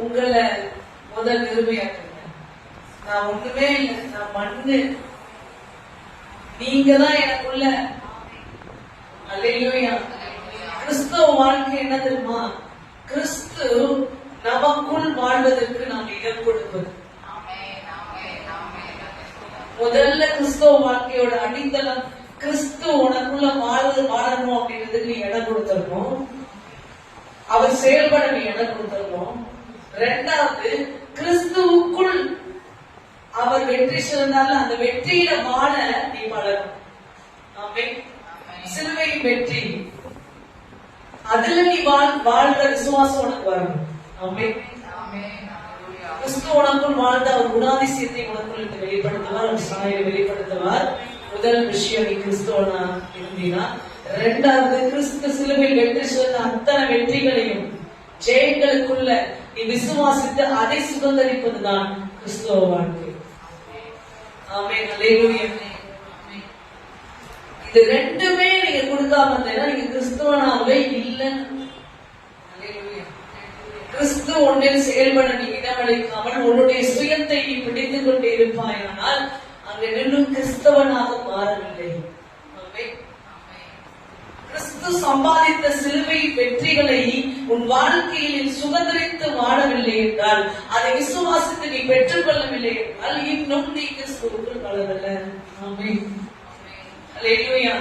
உங்களை முதல் நிறுமையாக்குங்க. நான் ஒண்ணுமே இல்லை, நான் மண்ணு, நீங்க தான் எனக்குள்ள. அல்லேலூயா. கிறிஸ்தவ வாழ்க்கை என்ன தெரியுமா? கிறிஸ்து நமக்குள் வாழ்வதற்கு நாம் இடம் கொடுப்பது. முதல்ல கிறிஸ்தவ வாழ்க்கையோட அடித்தளம் கிறிஸ்து உனக்குள்ள வாழணும் அப்படின்றதுக்கு நீ இடம் கொடுத்துடணும். அவர் செயல்பட நீ இடம் கொடுத்துடணும். ரெண்டாவது, கிறிஸ்துவுக்குள் அவர் வெற்றி சிறந்தாலும் அந்த வெற்றியில வாழ நீ பழகணும். சிலுவையின் வெற்றி, அதுல நீ வாழ்ற விசுவாசம் உனக்கு வரணும். கிறிஸ்து உனக்குள் வாழ்ந்த அவர் குணாதிசயத்தை உனக்குள் வெளிப்படுத்துவார், அவர் சாயை வெளிப்படுத்துவார். முதல் விஷயம், நீ கிறிஸ்துவனா இருந்தீனா. இரண்டாவது, கிறிஸ்து சிலுவையில் வெற்றி சிறந்த அத்தனை வெற்றிகளையும் ஜெயங்களுக்குள்ள நீ விசுவாசித்து அதை சுதந்திரிப்பதுதான் கிறிஸ்துவ வாழ்க்கை. ஆமென். அல்லேலூயா. இது ரெண்டுமே நீங்க கொடுக்காம இருந்தீங்கன்னா நீங்க கிறிஸ்துவனாவே இல்லைன்னு. கிறிஸ்து ஒன்றில் செயல்பட நீ இடமளிக்காமல் உன்னுடைய சுயத்தை நீ பிடித்துக் கொண்டே இருப்பாயானால் அங்கு நின்றும் கிறிஸ்தவனாக மாறவில்லை. கிறிஸ்து சம்பாதித்த சிலுவை வெற்றிகளை உன் வாழ்க்கையில் சுதந்திரித்து வாழவில்லை என்றால், அதை விசுவாசித்து நீ பெற்றுக் கொள்ளவில்லை என்றால், இன்னும் நீ கிறிஸ்துவுக்குள் வளரல. ஆமென். அல்லேலூயா.